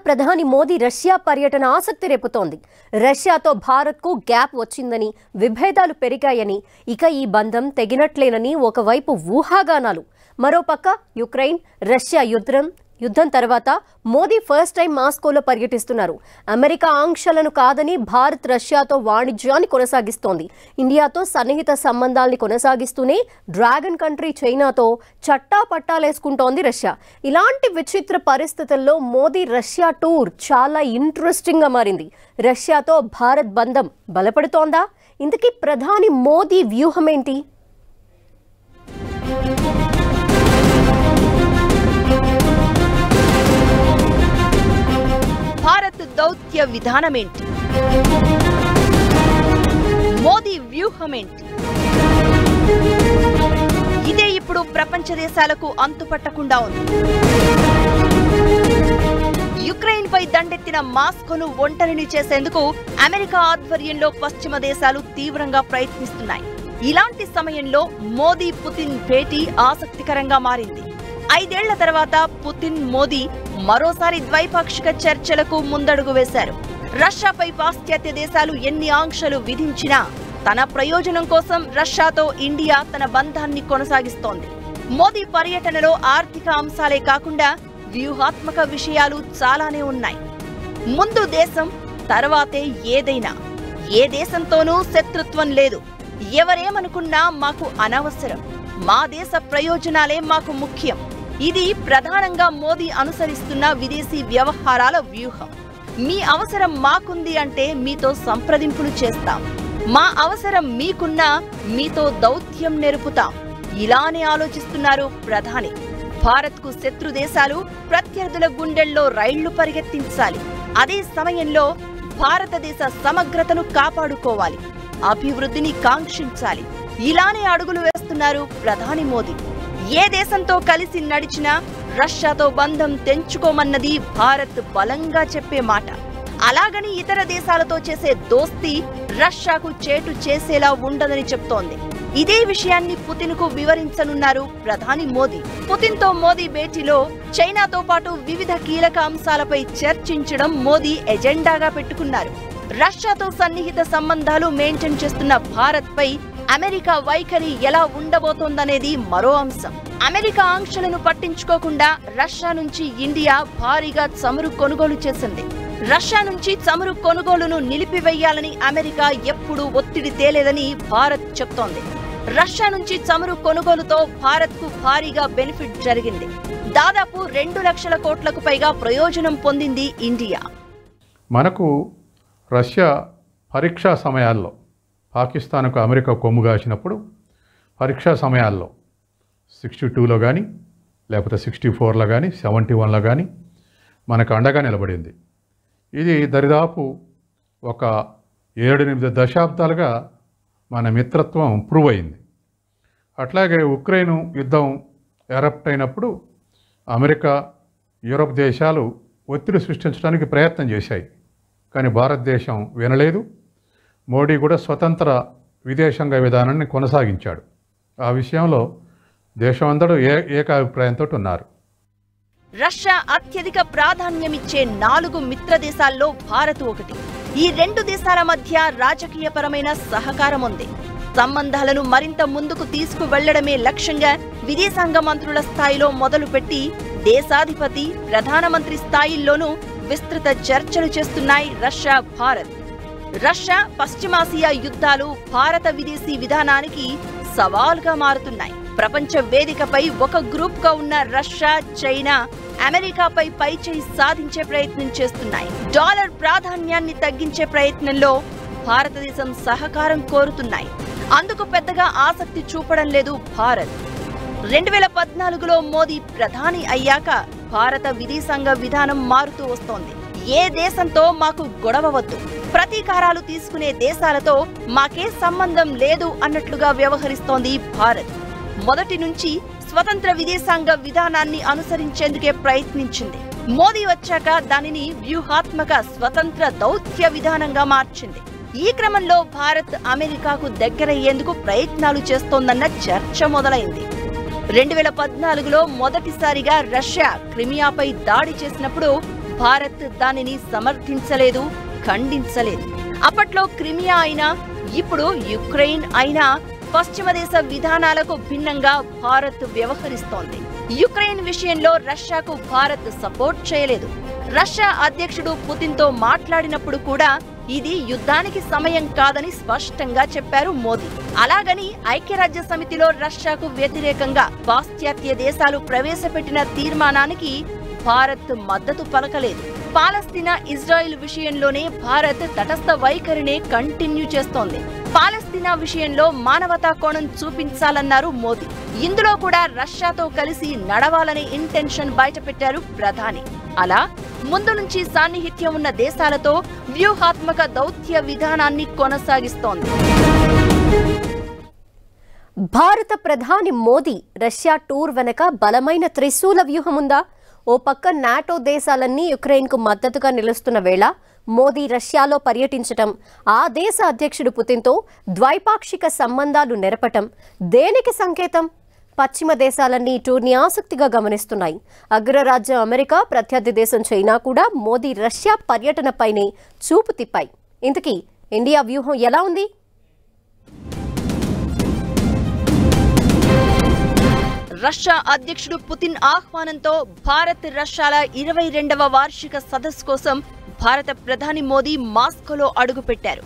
ప్రధాని మోదీ రష్యా పర్యటన ఆసక్తి రేపుతోంది. రష్యాతో భారత్కు గ్యాప్ వచ్చిందని, విభేదాలు పెరిగాయని, ఇక ఈ బంధం తెగినట్లేనని ఒకవైపు ఊహాగానాలు. మరోపక్క యుక్రెయిన్ రష్యా యుద్ధం తర్వాత మోదీ ఫస్ట్ టైం మాస్కోలో పర్యటిస్తున్నారు. అమెరికా ఆంక్షలను కాదని భారత్ రష్యాతో వాణిజ్యాన్ని కొనసాగిస్తోంది. ఇండియాతో సన్నిహిత సంబంధాల్ని కొనసాగిస్తూనే డ్రాగన్ కంట్రీ చైనాతో పట్టాలేసుకుంటోంది రష్యా. ఇలాంటి విచిత్ర పరిస్థితుల్లో మోదీ రష్యా టూర్ చాలా ఇంట్రెస్టింగ్గా మారింది. రష్యాతో భారత్ బంధం బలపడుతోందా? ఇంతకీ ప్రధాని మోదీ వ్యూహం ఏంటి? భారత్ దౌత్య విధానమేంటి? మోదీ వ్యూహమేంటి? ఇదే ఇప్పుడు ప్రపంచ దేశాలకు అంతుపట్టకుండా ఉంది. యుక్రెయిన్ పై దండెత్తిన మాస్కోను ఒంటరిని చేసేందుకు అమెరికా ఆధ్వర్యంలో పశ్చిమ దేశాలు తీవ్రంగా ప్రయత్నిస్తున్నాయి. ఇలాంటి సమయంలో మోదీ పుతిన్ భేటీ ఆసక్తికరంగా మారింది. 5 ఏళ్ల తర్వాత పుతిన్ మోదీ మరోసారి ద్వైపాక్షిక చర్చలకు ముందడుగు వేశారు. రష్యాపై పాశ్చాత్య దేశాలు ఎన్ని ఆంక్షలు విధించినా తన ప్రయోజనం కోసం రష్యాతో ఇండియా తన బంధాన్ని కొనసాగిస్తోంది. మోదీ పర్యటనలో ఆర్థిక అంశాలే కాకుండా వ్యూహాత్మక విషయాలు చాలానే ఉన్నాయి. ముందు దేశం, తర్వాతే ఏదైనా. ఏ దేశంతోనూ శత్రుత్వం లేదు. ఎవరేమనుకున్నా మాకు అనవసరం. మా దేశ ప్రయోజనాలే మాకు ముఖ్యం. ఇది ప్రధానంగా మోదీ అనుసరిస్తున్న విదేశీ వ్యవహారాల వ్యూహం. మీ అవసరం మాకుంది అంటే మీతో సంప్రదింపులు చేస్తాం. మా అవసరం మీకున్నా మీతో దౌత్యం నెరుపుతాం. ఇలానే ఆలోచిస్తున్నారు ప్రధాని. భారత్కు శత్రు దేశాలు ప్రత్యర్థుల గుండెల్లో రైళ్లు పరిగెత్తించాలి. అదే సమయంలో భారతదేశ సమగ్రతను కాపాడుకోవాలి, అభివృద్ధిని కాంక్షించాలి. ఇలానే అడుగులు వేస్తున్నారు ప్రధాని మోదీ. ఏ దేశంతో కలిసి నడిచినా రష్యాతో బంధం తెంచుకోమన్నది భారత్ బలంగా చెప్పే మాట. అలాగని ఇతర దేశాలతో చేసే దోస్తీ రష్యాకు చేటు చేసేలా ఉండదని చెప్తోంది. ఇదే విషయాన్ని పుతిన్కు వివరించనున్నారు ప్రధాని మోదీ. పుతిన్తో మోదీ భేటీలో చైనాతో పాటు వివిధ కీలక అంశాలపై చర్చించడం మోదీ ఎజెండాగా పెట్టుకున్నారు. రష్యాతో సన్నిహిత సంబంధాలు మెయింటైన్ చేస్తున్న భారత్ పై అమెరికా వైఖరి ఎలా ఉండబోతోందనేది మరో అంశం. అమెరికా ఆంక్షలను పట్టించుకోకుండా రష్యా నుంచి ఇండియా భారీగా చమురు కొనుగోలు చేసింది. రష్యా నుంచి చమురు కొనుగోలును నిలిపివేయాలని అమెరికా ఎప్పుడూ ఒత్తిడి తేలేదని భారత్ చెప్తోంది. రష్యా నుంచి చమురు కొనుగోలుతో భారత్కు భారీగా బెనిఫిట్ జరిగింది. దాదాపు 2 లక్షల కోట్లకు పైగా ప్రయోజనం పొందింది ఇండియా. మనకు రష్యా పరీక్షా సమయాల్లో పాకిస్తాన్కు అమెరికా కొమ్ము కాసినప్పుడు పరీక్షా సమయాల్లో 62లో కానీ లేకపోతే 64లో కానీ 71లో కానీ మనకు అండగా నిలబడింది. ఇది దరిదాపు ఒక 7-8 దశాబ్దాలుగా మన మిత్రత్వం ప్రూవ్ అయింది. అట్లాగే ఉక్రెయిన్ యుద్ధం ఎరప్ట్ అయినప్పుడు అమెరికా, యూరప్ దేశాలు ఒత్తిడి సృష్టించడానికి ప్రయత్నం చేశాయి. కానీ భారతదేశం వినలేదు. మోడీ కూడా స్వతంత్ర విదేశాంగ విధానాన్ని కొనసాగించాడు. ఆ విషయంలో దేశమంతటా ఏకాభిప్రాయంతో ఉన్నారు. రష్యా అత్యధిక ప్రాధాన్యమిచ్చే 4 మిత్ర దేశాల్లో భారత్ ఒకటి. ఈ 2 దేశాల మధ్య రాజకీయపరమైన సహకారం ఉంది. సంబంధాలను మరింత ముందుకు తీసుకువెళ్లడమే లక్ష్యంగా విదేశాంగ మంత్రుల స్థాయిలో మొదలుపెట్టి దేశాధిపతి, ప్రధానమంత్రి స్థాయిల్లోనూ విస్తృత చర్చలు చేస్తున్నాయి రష్యా, భారత్. రష్యా పశ్చిమాసియా యుద్ధాలు భారత విదేశీ విధానానికి సవాల్గా మారుతున్నాయి. ప్రపంచ వేదికపై ఒక గ్రూప్గా ఉన్న రష్యా, చైనా అమెరికాపై పైచేయి సాధించే ప్రయత్నం చేస్తున్నాయి. డాలర్ ప్రాధాన్యాన్ని తగ్గించే ప్రయత్నంలో భారతదేశం సహకారం కోరుతున్నాయి. అందుకు పెద్దగా ఆసక్తి చూపడం లేదు భారత్. 2014లో మోదీ ప్రధాని అయ్యాక భారత విదేశాంగ విధానం మారుతూ వస్తోంది. ఏ దేశంతో మాకు గొడవ వద్దు, ప్రతీకారాలు తీసుకునే దేశాలతో మాకే సంబంధం లేదు అన్నట్లుగా వ్యవహరిస్తోంది భారత్. మొదటి నుంచి స్వతంత్ర విదేశాంగ విధానాన్ని అనుసరించేందుకే ప్రయత్నించింది. మోదీ వచ్చాక దానిని వ్యూహాత్మక స్వతంత్ర దౌత్య విధానంగా మార్చింది. ఈ క్రమంలో భారత్ అమెరికాకు దగ్గరయ్యేందుకు ప్రయత్నాలు చేస్తోందన్న చర్చ మొదలైంది. 2014లో మొదటిసారిగా రష్యా క్రిమియాపై దాడి చేసినప్పుడు భారత్ దానిని సమర్థించలేదు, ఖండించలేదు. అప్పట్లో క్రిమియా అయినా, ఇప్పుడు యుక్రెయిన్ అయినా పశ్చిమ దేశ విధానాలకు భిన్నంగా భారత్ వ్యవహరిస్తోంది. యుక్రెయిన్ విషయంలో రష్యాకు భారత్ సపోర్ట్ చేయలేదు. రష్యా అధ్యక్షుడు పుతిన్తో మాట్లాడినప్పుడు కూడా ఇది యుద్ధానికి సమయం కాదని స్పష్టంగా చెప్పారు మోదీ. అలాగని ఐక్యరాజ్య సమితిలో రష్యాకు వ్యతిరేకంగా పాశ్చాత్య దేశాలు ప్రవేశపెట్టిన తీర్మానానికి భారత్ మద్దతు పలకలేదు. పాలస్తీనా, ఇజ్రాయిల్ విషయంలోనే భారత్ తటస్థ వైఖరినే కంటిన్యూ చేస్తోంది. పాలస్తీనా విషయంలో మానవతా కోణం చూపించాలన్నారు మోదీ. ఇందులో కూడా రష్యాతో కలిసి నడవాలనే ఇంటెన్షన్ బయటపెట్టారు ప్రధాని. అలా ముందు నుంచి సాన్నిహిత్యం ఉన్న దేశాలతో వ్యూహాత్మక దౌత్య విధానాన్ని కొనసాగిస్తోంది. భారత ప్రధాని మోదీ రష్యా టూర్ వెనక బలమైన త్రిశూల వ్యూహముందా? ఓ పక్క నాటో దేశాలన్నీ యుక్రెయిన్కు మద్దతుగా నిలుస్తున్న వేళ మోదీ రష్యాలో పర్యటించటం, ఆ దేశ అధ్యక్షుడు పుతిన్తో ద్వైపాక్షిక సంబంధాలు నెరపటం దేనికి సంకేతం? పశ్చిమ దేశాలన్నీ ఈ టూర్ని ఆసక్తిగా గమనిస్తున్నాయి. అగ్రరాజ్యం అమెరికా, ప్రత్యర్థి దేశం చైనా కూడా మోదీ రష్యా పర్యటనపైనే చూపు తిప్పాయి. ఇంతకీ ఇండియా వ్యూహం ఎలా ఉంది? రష్యా అధ్యక్షుడు పుతిన్ ఆహ్వానంతో భారత్ రష్యాల 22వ వార్షిక సదస్సు కోసం భారత ప్రధాని మోదీ మాస్కోలో అడుగుపెట్టారు.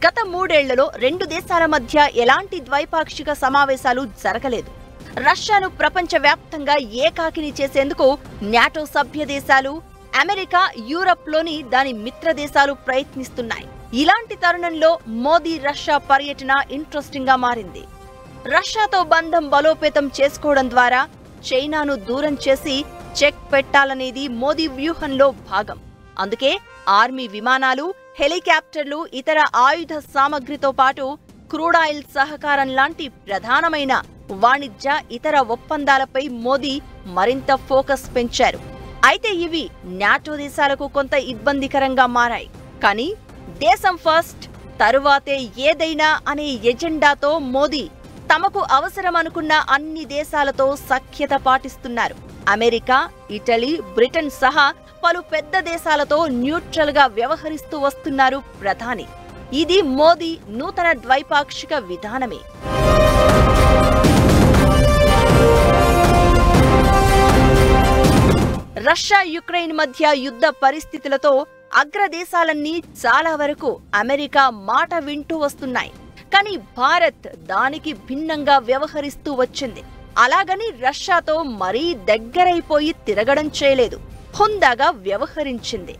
గత 3 ఏళ్లలో 2 దేశాల మధ్య ఎలాంటి ద్వైపాక్షిక సమావేశాలు జరగలేదు. రష్యాను ప్రపంచవ్యాప్తంగా ఏకాకిని చేసేందుకు నాటో సభ్య దేశాలు, అమెరికా, యూరప్లోని దాని మిత్ర దేశాలు ప్రయత్నిస్తున్నాయి. ఇలాంటి తరుణంలో మోదీ రష్యా పర్యటన ఇంట్రెస్టింగ్ గా మారింది. రష్యాతో బంధం బలోపేతం చేసుకోవడం ద్వారా చైనాను దూరం చేసి చెక్ పెట్టాలనేది మోదీ వ్యూహంలో భాగం. అందుకే ఆర్మీ విమానాలు, హెలికాప్టర్లు, ఇతర ఆయుధ సామగ్రితో పాటు క్రూడాయిల్ సహకారం లాంటి ప్రధానమైన వాణిజ్య, ఇతర ఒప్పందాలపై మోదీ మరింత ఫోకస్ పెంచారు. అయితే ఇవి నాటో దేశాలకు కొంత ఇబ్బందికరంగా మారాయి. కానీ దేశం ఫస్ట్, తరువాతే ఏదైనా అనే ఎజెండాతో మోదీ తమకు అవసరమనుకున్న అన్ని దేశాలతో సఖ్యత పాటిస్తున్నారు. అమెరికా, ఇటలీ, బ్రిటన్ సహా పలు పెద్ద దేశాలతో న్యూట్రల్ గా వ్యవహరిస్తూ వస్తున్నారు ప్రధాని. ఇది మోదీ నూతన ద్వైపాక్షిక విధానమే. రష్యా, యుక్రెయిన్ మధ్య యుద్ధ పరిస్థితులతో అగ్రదేశాలన్నీ చాలా వరకు అమెరికా మాట వింటూ వస్తున్నాయి. కానీ భారత్ దానికి భిన్నంగా వ్యవహరిస్తూ వచ్చింది. అలాగని రష్యాతో మరీ దగ్గరైపోయి తిరగడం చేయలేదు, హుందాగా వ్యవహరించింది.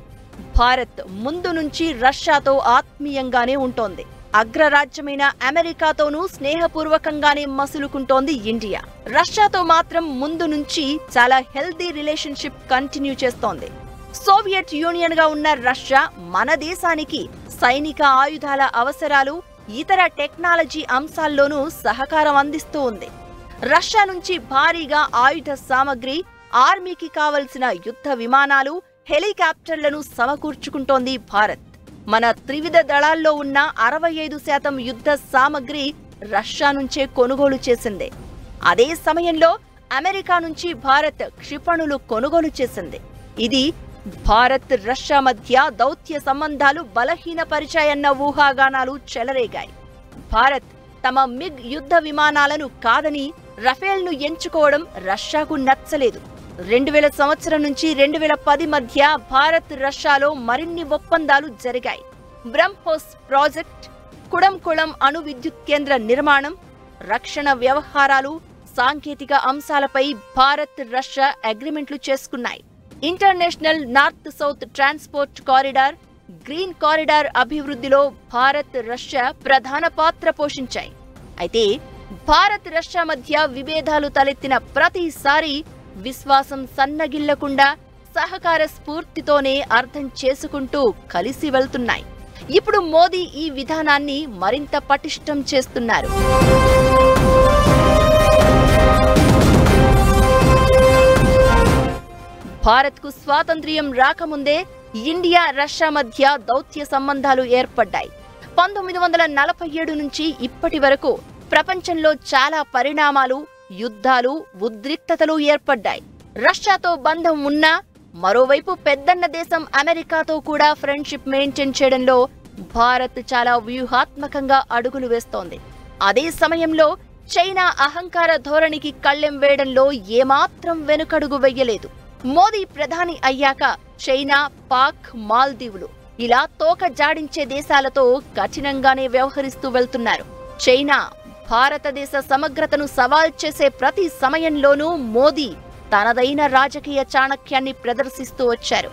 భారత్ ముందు నుంచి రష్యాతో ఆత్మీయంగానే ఉంటోంది. అగ్రరాజ్యమైన అమెరికాతోనూ స్నేహపూర్వకంగానే మసులుకుంటోంది ఇండియా. రష్యాతో మాత్రం ముందు నుంచి చాలా హెల్తీ రిలేషన్షిప్ కంటిన్యూ చేస్తోంది. సోవియట్ యూనియన్ గా ఉన్న రష్యా మన దేశానికి సైనిక ఆయుధాల అవసరాలు, ఇతర టెక్నాలజీ అంశాల్లోనూ సహకారం అందిస్తూ ఉంది. రష్యా నుంచి భారీగా ఆయుధ సామగ్రి, ఆర్మీకి కావలసిన యుద్ధ విమానాలు, హెలికాప్టర్లను సమకూర్చుకుంటోంది భారత్. మన త్రివిధ దళాల్లో ఉన్న 65% యుద్ధ సామగ్రి రష్యా నుంచే కొనుగోలు చేసింది. అదే సమయంలో అమెరికా నుంచి భారత్ క్షిపణులు కొనుగోలు చేసింది. ఇది భారత్ రష్యా మధ్య దౌత్య సంబంధాలు బలహీనపరిచాయన్న ఊహాగానాలు చెలరేగాయి. భారత్ తమ మిగ్ యుద్ధ విమానాలను కాదని రఫేల్ను ఎంచుకోవడం రష్యాకు నచ్చలేదు. 2000 సంవత్సరం నుంచి 2010 మధ్య భారత్ రష్యాలో మరిన్ని ఒప్పందాలు జరిగాయి. బ్రహ్మోస్ ప్రాజెక్ట్, కుడంకుళం అణు విద్యుత్ కేంద్ర నిర్మాణం, రక్షణ వ్యవహారాలు, సాంకేతిక అంశాలపై భారత్ రష్యా అగ్రిమెంట్లు చేసుకున్నాయి. International north south transport corridor, green corridor అభివృద్ధిలో భారత్ రష్యా ప్రధాన పాత్ర పోషించాయి. అయితే భారత్ రష్యా మధ్య విభేదాలు తలెత్తిన ప్రతిసారి విశ్వాసం సన్నగిల్లకుండా సహకార స్ఫూర్తితోనే అర్థం చేసుకుంటూ కలిసి వెళ్తున్నాయి. ఇప్పుడు మోదీ ఈ విధానాన్ని మరింత పటిష్టం చేస్తున్నారు. భారత్కు స్వాతంత్ర్యం రాకముందే ఇండియా రష్యా మధ్య దౌత్య సంబంధాలు ఏర్పడ్డాయి. 1947 నుంచి ఇప్పటి వరకు ప్రపంచంలో చాలా పరిణామాలు, యుద్ధాలు, ఉద్రిక్తతలు ఏర్పడ్డాయి. రష్యాతో బంధం ఉన్నా మరోవైపు పెద్దన్న దేశం అమెరికాతో కూడా ఫ్రెండ్షిప్ మెయింటైన్ చేయడంలో భారత్ చాలా వ్యూహాత్మకంగా అడుగులు వేస్తోంది. అదే సమయంలో చైనా అహంకార ధోరణికి కళ్ళెం వేయడంలో ఏమాత్రం వెనుకడుగు వెయ్యలేదు. మోదీ ప్రధాని అయ్యాక చైనా, పాక్, మాల్దీవులు ఇలా తోక జాడించే దేశాలతో కఠినంగానే వ్యవహరిస్తూ వెళ్తున్నారు. చైనా, భారతదేశ సమగ్రతను సవాల్ చేసే ప్రతి సమయంలోనూ మోదీ తనదైన రాజకీయ చాణక్యాన్ని ప్రదర్శిస్తూ వచ్చారు.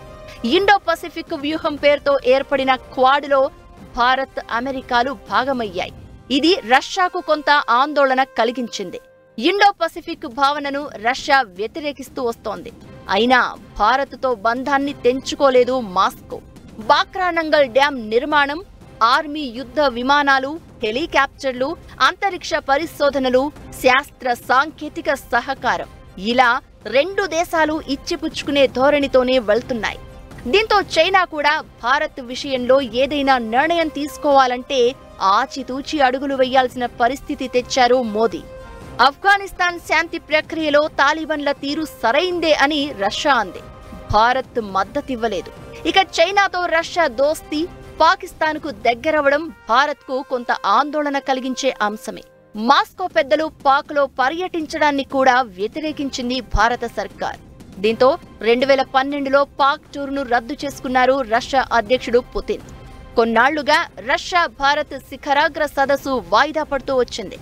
ఇండో పసిఫిక్ వ్యూహం పేరుతో ఏర్పడిన క్వాడ్లో భారత్, అమెరికాలు భాగమయ్యాయి. ఇది రష్యాకు కొంత ఆందోళన కలిగించింది. ఇండో పసిఫిక్ భావనను రష్యా వ్యతిరేకిస్తూ వస్తోంది. అయినా భారత్తో బంధాన్ని తెంచుకోలేదు మాస్కో. బాక్రానంగల్ డ్యాం నిర్మాణం, ఆర్మీ యుద్ధ విమానాలు, హెలికాప్టర్లు, అంతరిక్ష పరిశోధనలు, శాస్త్ర సాంకేతిక సహకారం ఇలా రెండు దేశాలు ఇచ్చిపుచ్చుకునే ధోరణితోనే వెళ్తున్నాయి. దీంతో చైనా కూడా భారత్ విషయంలో ఏదైనా నిర్ణయం తీసుకోవాలంటే ఆచితూచి అడుగులు వేయాల్సిన పరిస్థితి తెచ్చారు మోదీ. ఆఫ్ఘనిస్తాన్ శాంతి ప్రక్రియలో తాలిబాన్ల తీరు సరైందే అని రష్యా అంది. భారత్ మద్దతివ్వలేదు. ఇక చైనాతో రష్యా దోస్తీ, పాకిస్తాన్కు దగ్గరవడం భారత్కు కొంత ఆందోళన కలిగించే అంశమే. మాస్కో పెద్దలు పాక్లో పర్యటించడాన్ని కూడా వ్యతిరేకించింది భారత సర్కార్. దీంతో 2012లో పాక్ టూర్ను రద్దు చేసుకున్నారు రష్యా అధ్యక్షుడు పుతిన్. కొన్నాళ్లుగా రష్యా భారత్ శిఖరాగ్ర సదస్సు వాయిదా పడుతూ వచ్చింది.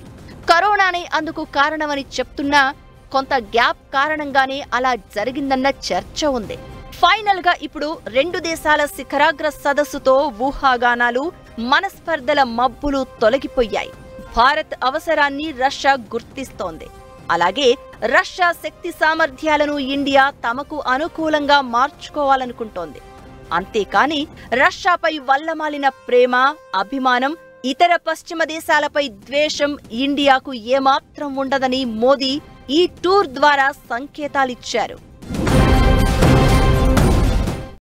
కరోనానే అందుకు కారణమని చెప్తున్నా కొంత గ్యాప్ కారణంగానే అలా జరిగిందన్న చర్చ ఉంది. ఫైనల్ గా ఇప్పుడు రెండు దేశాల శిఖరాగ్ర సదస్సుతో ఊహాగానాలు, మనస్పర్ధల మబ్బులు తొలగిపోయాయి. భారత్ అవసరాన్ని రష్యా గుర్తిస్తోంది. అలాగే రష్యా శక్తి సామర్థ్యాలను ఇండియా తమకు అనుకూలంగా మార్చుకోవాలనుకుంటోంది. అంతేకాని రష్యాపై వల్లమాలిన ప్రేమ, అభిమానం, ఇతర పశ్చిమ దేశాలపై ద్వేషం ఇండియాకు ఏమాత్రం ఉండదని మోదీ ఈ టూర్ ద్వారా సంకేతాలిచ్చారు.